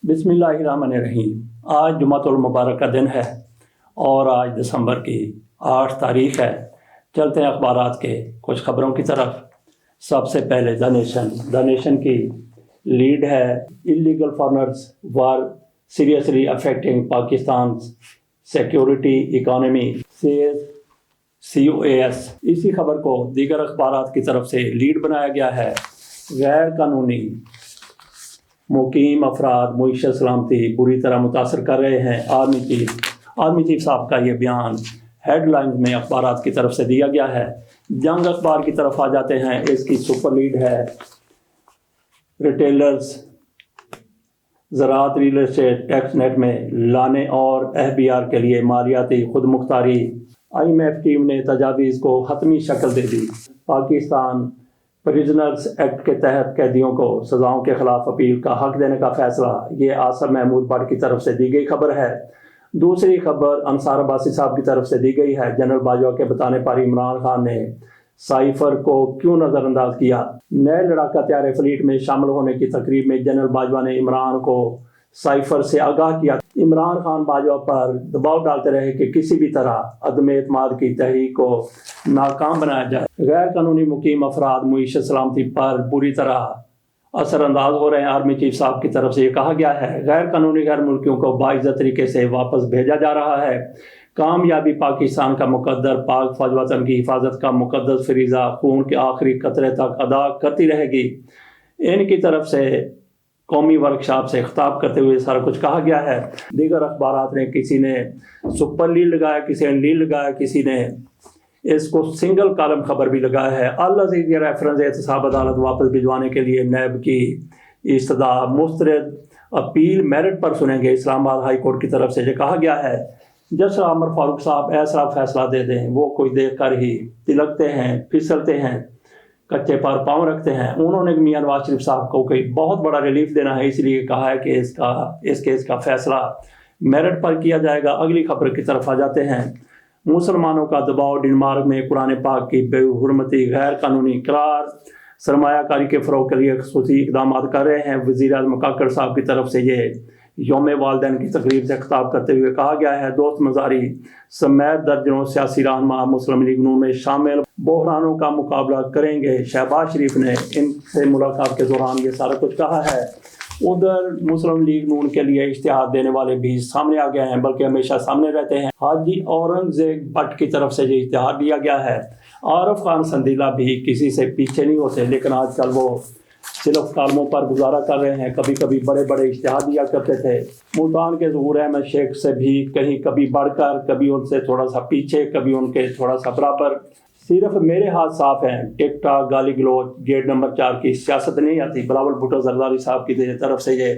बिस्मिल्लाहिर्रहमानिर्रहीम। आज जुमातुल मुबारक का दिन है और आज दिसंबर की 8 तारीख है। चलते हैं अखबारात के कुछ खबरों की तरफ। सबसे पहले द नेशन की लीड है, illegal foreigners were seriously affecting Pakistan security economy से COAS। इसी खबर को दीगर अखबारात की तरफ से लीड बनाया गया है। गैर कानूनी मुकीम अफराद मुईशत सलामती बुरी तरह मुतासर कर रहे हैं। आर्मी चीफ साहब का ये बयान हेडलाइंस में अखबारात की तरफ से दिया गया है। जंग अखबार की तरफ आ जाते हैं। इसकी सुपर लीड है, रिटेलर्स ज़राअत रियल एस्टेट टैक्स नेट में लाने और FBR के लिए मालियाती खुद मुख्तारी। IMF टीम ने तजावीज़ को हतमी शक्ल दे दी। पाकिस्तान प्रिजनर्स एक्ट के तहत कैदियों को सज़ाओं के खिलाफ अपील का हक देने का फैसला। ये आसिम महमूद भट्ट की तरफ से दी गई खबर है। दूसरी खबर अंसार अब्बासी साहब की तरफ से दी गई है। जनरल बाजवा के बताने पर इमरान खान ने साइफर को क्यों नज़रअंदाज किया। नए लड़ाका तैयार फ्लीट में शामिल होने की तकरीब में जनरल बाजवा ने इमरान को साइफर से आगाह किया। इमरान खान बाजवा पर दबाव डालते रहे कि किसी भी तरह अदम एतमाद की तहरीक को नाकाम बनाया जाए। गैर कानूनी मुकीम अफराद मुईशत सलामती पर बुरी तरह असरअंदाज हो रहे हैं। आर्मी चीफ साहब की तरफ से ये कहा गया है, गैर कानूनी गैर मुल्कियों को बाइज्जत तरीके से वापस भेजा जा रहा है। कामयाबी पाकिस्तान का मुकद्दर पाक फौज वतन की हिफाजत का मुकद्दस फरीज़ा खून के आखिरी कतरे तक अदा करती रहेगी। इनकी तरफ से कौमी वर्कशॉप से खिताब करते हुए सारा कुछ कहा गया है। दीगर अखबारात ने किसी ने सुपर लीड लगाया, किसी ने लीड लगाया, किसी ने इसको सिंगल कॉलम खबर भी लगाया है। अल अज़ीज़ रेफरेंस एहतसाब अदालत वापस भिजवाने के लिए नैब की इस्तदा मुस्तरद अपील मेरिट पर सुनेंगे। इस्लामाबाद हाई कोर्ट की तरफ से ये कहा गया है, जज आमर फारूक साहब ऐसा फैसला दे दें, वो कोई देख कर ही तिलकते हैं, फिसलते हैं, कच्चे पर पाँव रखते हैं। उन्होंने मियां नवाज शरीफ साहब को कोई बहुत बड़ा रिलीफ देना है, इसलिए कहा है कि इस केस का फैसला मेरिट पर किया जाएगा। अगली खबर की तरफ आ जाते हैं। मुसलमानों का दबाव, डेनमार्क में कुरान पाक की बेहुरमती गैर कानूनी करार, सरमायाकारी के फ़रोग़ के लिए ख़ुसूसी इक़दाम कर रहे हैं। वज़ीर आज़म काकड़ साहब की तरफ से ये यौम वालिदैन की तकरीब से खिताब करते हुए कहा गया है, दोस्त मज़ारी समेत दर्जनों सियासी रहनुमा मुस्लिम लीग नून में शामिल बहरानों का मुकाबला करेंगे। शहबाज शरीफ ने इनसे मुलाकात के दौरान ये सारा कुछ कहा है। उधर मुस्लिम लीग नून के लिए इश्तिहार देने वाले भी सामने आ गए हैं, बल्कि हमेशा सामने रहते हैं। हाजी औरंगज़ेब भट्ट की तरफ से ये इश्तिहार दिया गया है। आरफ खान संदीला भी किसी से पीछे नहीं होते, लेकिन आजकल वो सिर्फ कालमों पर गुजारा कर रहे हैं। कभी कभी बड़े बड़े इश्तिहार दिया करते थे। मुल्तान के ज़हूर अहमद शेख से भी कभी बढ़कर, कभी उनसे थोड़ा सा पीछे, कभी उनके थोड़ा सा बराबर। सिर्फ मेरे हाथ साफ हैं, टिकटॉक, गाली गलोच, गेट नंबर 4 की सियासत नहीं आती। बिलावल भुट्टो जरदारी साहब की तरफ से ये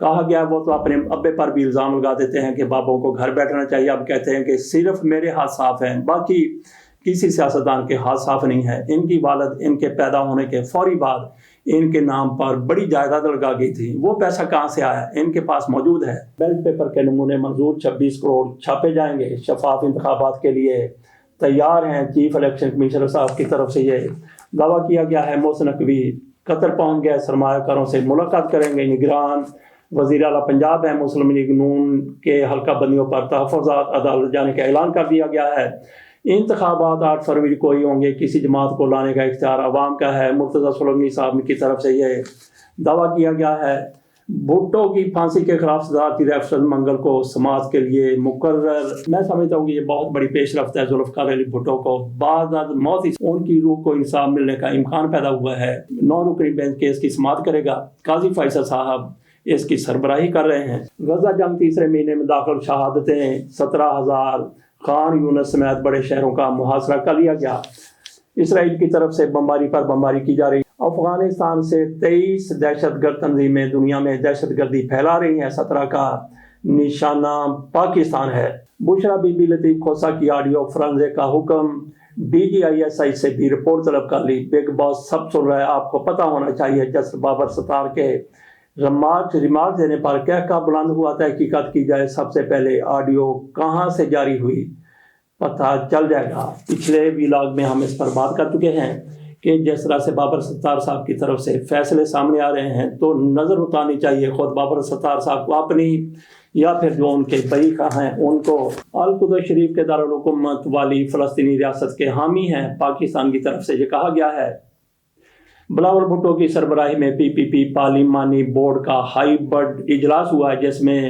कहा गया। वो तो अपने अब्बे पर भी इल्ज़ाम लगा देते हैं कि बाबों को घर बैठना चाहिए। अब कहते हैं कि सिर्फ मेरे हाथ साफ हैं, बाकी किसी सियासतदान के हाथ साफ नहीं है। इनकी वालद इनके पैदा होने के फौरी बाद इनके नाम पर बड़ी जायदाद लगा गई थी। वो पैसा कहाँ से आया, इनके पास मौजूद है। बैलेट पेपर के नमूने मंजूर, 26 करोड़ छापे जाएंगे। शफाफ इंतखाबात के लिए तैयार हैं। चीफ इलेक्शन कमिश्नर साहब की तरफ से ये दावा किया गया है। मोहसिन नकवी कतर पहुँच गए, सरमायाकारों से मुलाकात करेंगे। निगरान वज़ीर आला पंजाब है। मुस्लिम लीग नून के हल्का बंदियों पर तहफ़्फ़ुज़ात अदालत जाने का ऐलान कर दिया गया है। इंतखाबात 8 फरवरी को ही होंगे। किसी जमात को लाने का इख्तियार अवाम का है। मुर्तज़ा सोलंकी साहब की तरफ से ये दावा किया गया है। भुट्टो की फांसी के खिलाफ सदारती रेफरेंस मंगल को समाज के लिए मुकर्रर। मैं समझता हूँ कि ये बहुत बड़ी पेशरफ्त है। जुल्फ़िकार अली भुट्टो को बाद मौत ही उनकी रूह को इंसाफ मिलने का इम्कान पैदा हुआ है। 9 रुकनी बेंच केस की समाअत करेगा। काजी फैसल साहब इसकी सरबराही कर रहे हैं। गजा जंग तीसरे महीने में दाखिल, शहादतें 17,000। खान यूनस समेत बड़े शहरों का मुहासरा कर लिया गया। इसराइल की तरफ से बमबारी पर बमबारी की जा रही। अफगानिस्तान से 23 दहशतगर्द तंजीमें दुनिया में दहशतगर्दी फैला रही हैं। 17 का निशाना पाकिस्तान है। बुशरा बीबी लतीफ़ खोसा की ऑडियो फ्रांजे का हुक्म। DGISI से भी रिपोर्ट तलब कर ली। बिग बॉस सब सुन रहा है, आपको पता होना चाहिए। जस्टिस बाबर सत्तार के रिमार्क देने पर क्या बुलंद हुआ, तहकीकात की जाए। सबसे पहले ऑडियो कहाँ से जारी हुई पता चल जाएगा। पिछले व्लॉग में हम इस पर बात कर चुके हैं। کہ جس طرح سے بابر ستار صاحب کی طرف سے فیصلے سامنے آ رہے ہیں تو نظر اتارنی چاہیے خود بابر ستار صاحب کو اپنی، یا پھر جو ان کے بریقہ ہیں ان کو۔ القدس شریف کے دارالحکومت والی فلسطینی ریاست کے حامی ہیں پاکستان کی طرف سے۔ یہ کہا گیا ہے بلاول بھٹو کی سربراہی میں PPP پارلیمانی بورڈ کا ہائی برڈ اجلاس ہوا ہے، جس میں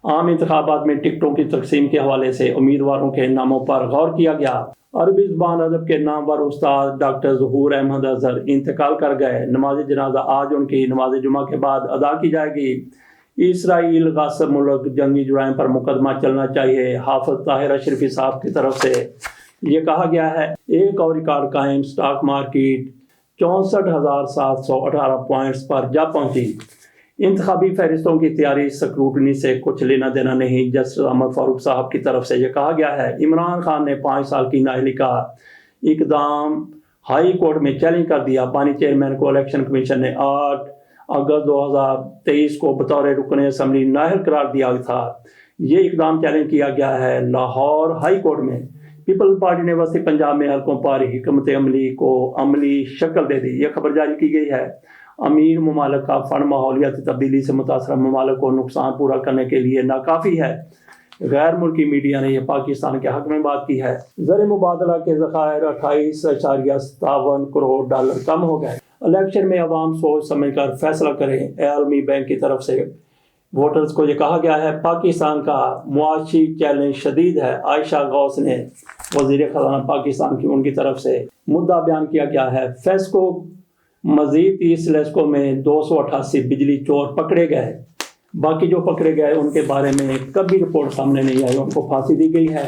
عام انتخابات میں ٹکٹوں کی تقسیم کے حوالے سے امیدواروں کے ناموں پر غور کیا گیا۔ عربی زبان ادب کے نامور استاد ڈاکٹر ظہور احمد اظہر انتقال کر گئے۔ نماز جنازہ آج ان کی نماز جمعہ کے بعد ادا کی جائے گی۔ اسرائیل غاصب ملک، جنگی جرائم پر مقدمہ چلنا چاہیے۔ حافظ طاہر اشرفی صاحب کی طرف سے یہ کہا گیا ہے۔ ایک اور ریکارڈ قائم، سٹاک مارکیٹ 64,718 پوائنٹس پر جا پہنچی۔ انتخابی فہرستوں کی تیاری سکروٹنی سے کچھ لینا دینا نہیں، جسٹس عمر فاروق صاحب کی طرف سے یہ کہا گیا ہے۔ عمران خان نے 5 سال کی نااہلی کا اقدام ہائی کورٹ میں چیلنج کر دیا۔ بانی چیئرمین کو الیکشن کمیشن نے 8 اگست 2023 کو بطور رکن اسمبلی نااہل قرار دیا تھا۔ یہ اقدام چیلنج کیا گیا ہے لاہور ہائی کورٹ میں۔ پیپلز پارٹی نے وسطی پنجاب میں حلقوں پر حکمت عملی کو عملی شکل دے دی۔ یہ خبر جاری کی گئی ہے۔ امیر ممالک کا فنڈ ماحولیاتی تبدیلی سے متاثرہ ممالک کو نقصان پورا کرنے کے لیے ناکافی ہے۔ غیر ملکی میڈیا نے یہ پاکستان کے حق میں بات کی ہے۔ زر مبادلہ کے ذخائر 28.57 کروڑ ڈالر کم ہو گئے۔ الیکشن میں عوام سوچ سمجھ کر فیصلہ کریں، عالمی بینک کی طرف سے ووٹرز کو یہ کہا گیا ہے۔ پاکستان کا معاشی چیلنج شدید ہے۔ عائشہ غوث نے وزیر خزانہ پاکستان کی ان کی طرف سے مدعا بیان کیا گیا ہے۔ فیسکو مزید 30 لیسکو میں 288 بجلی چور پکڑے گئے۔ باقی جو پکڑے گئے ان کے بارے میں کبھی رپورٹ سامنے نہیں آئی۔ ان کو پھانسی دی گئی ہے،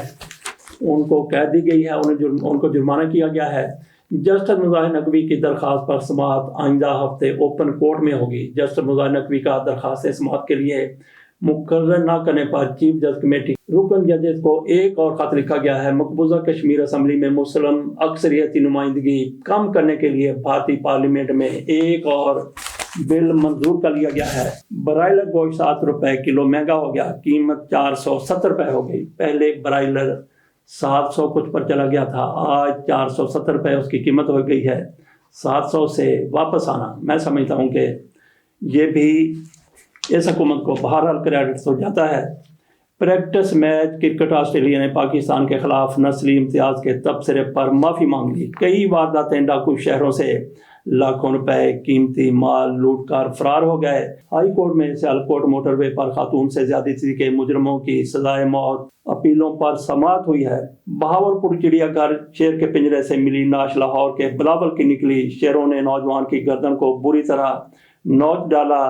ان کو قید دی گئی ہے، ان کو جرمانہ کیا گیا ہے۔ جسٹس مظاہر نقوی کی درخواست پر سماعت آئندہ ہفتے اوپن کورٹ میں ہوگی۔ جسٹس مظاہر نقوی کا درخواست سماعت کے لیے مقرر نہ کرنے پر چیف جسٹس کمیٹی رکن ججز کو ایک اور خط لکھا گیا ہے۔ مقبوضہ کشمیر اسمبلی میں مسلم اکثریتی نمائندگی کم کرنے کے لیے بھارتی پارلیمنٹ میں ایک اور بل منظور کر لیا گیا ہے۔ برائلر گوشت 7 روپے کلو مہنگا ہو گیا، قیمت 470 روپے ہو گئی۔ پہلے برائلر 700 کچھ پر چلا گیا تھا، آج 470 روپے اس کی قیمت ہو گئی ہے۔ 700 سے واپس آنا، میں سمجھتا ہوں کہ یہ بھی اس حکومت کو بہرحال کریڈٹ ہو جاتا ہے۔ پریکٹس میچ کرکٹ آسٹریلیا نے پاکستان کے خلاف نسلی امتیاز کے تبصرے پر معافی مانگ لی۔ کئی وارداتیں، ڈاکو شہروں سے لاکھوں روپے قیمتی مال لوٹ کر فرار ہو گئے۔ ہائی کورٹ میں سیالکوٹ موٹر وے پر خاتون سے زیادتی کے مجرموں کی سزائے موت اپیلوں پر سماعت ہوئی ہے۔ بہاولپور چڑیا گھر شیر کے پنجرے سے ملی نعش لاہور کے بلاول کی نکلی۔ شیروں نے نوجوان کی گردن کو بری طرح نوچ ڈالا۔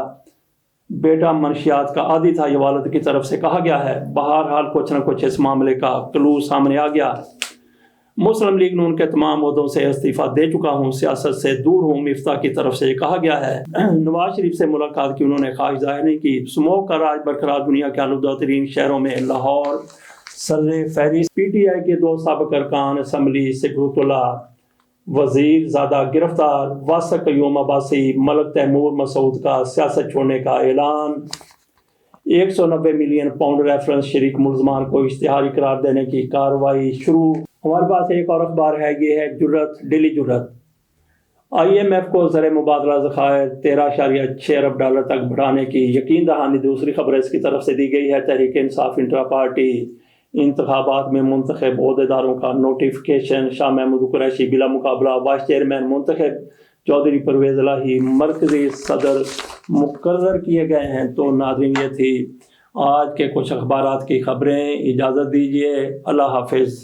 بیٹا منشیات کا عادی تھا، یہ والد کی طرف سے کہا گیا ہے۔ بہرحال کچھ نہ کچھ اس معاملے کا کلو سامنے آ گیا۔ مسلم لیگ نون کے تمام عہدوں سے استعفیٰ دے چکا ہوں، سیاست سے دور ہوں، مفتاح کی طرف سے یہ کہا گیا ہے۔ نواز شریف سے ملاقات کی انہوں نے خواہش ظاہر نہیں کی۔ سموگ کا راج برقرار، دنیا کے آلودہ ترین شہروں میں لاہور سر فہرست۔ PTI کے 2 سابق ارکان اسمبلی سکروت اللہ وزیر زادہ گرفتار۔ واسق قیوم عباسی، ملک تیمور مسعود کا سیاست چھوڑنے کا اعلان۔ 190 ملین پاؤنڈ ریفرنس شریک ملزمان کو اشتہاری قرار دینے کی کارروائی شروع۔ ہمارے پاس ایک اور اخبار ہے، یہ ہے جرت، ڈیلی جرت۔ IMF کو زر مبادلہ ذخائر 13.6 ارب ڈالر تک بڑھانے کی یقین دہانی۔ دوسری خبر اس کی طرف سے دی گئی ہے۔ تحریک انصاف انٹرا پارٹی انتخابات میں منتخب عہدیداروں کا نوٹیفیکیشن۔ شاہ محمود قریشی بلا مقابلہ وائس چیئرمین منتخب، چودھری پرویز الہی مرکزی صدر مقرر کیے گئے ہیں۔ تو ناظرین، یہ تھی آج کے کچھ اخبارات کی خبریں۔ اجازت دیجیے، اللہ حافظ۔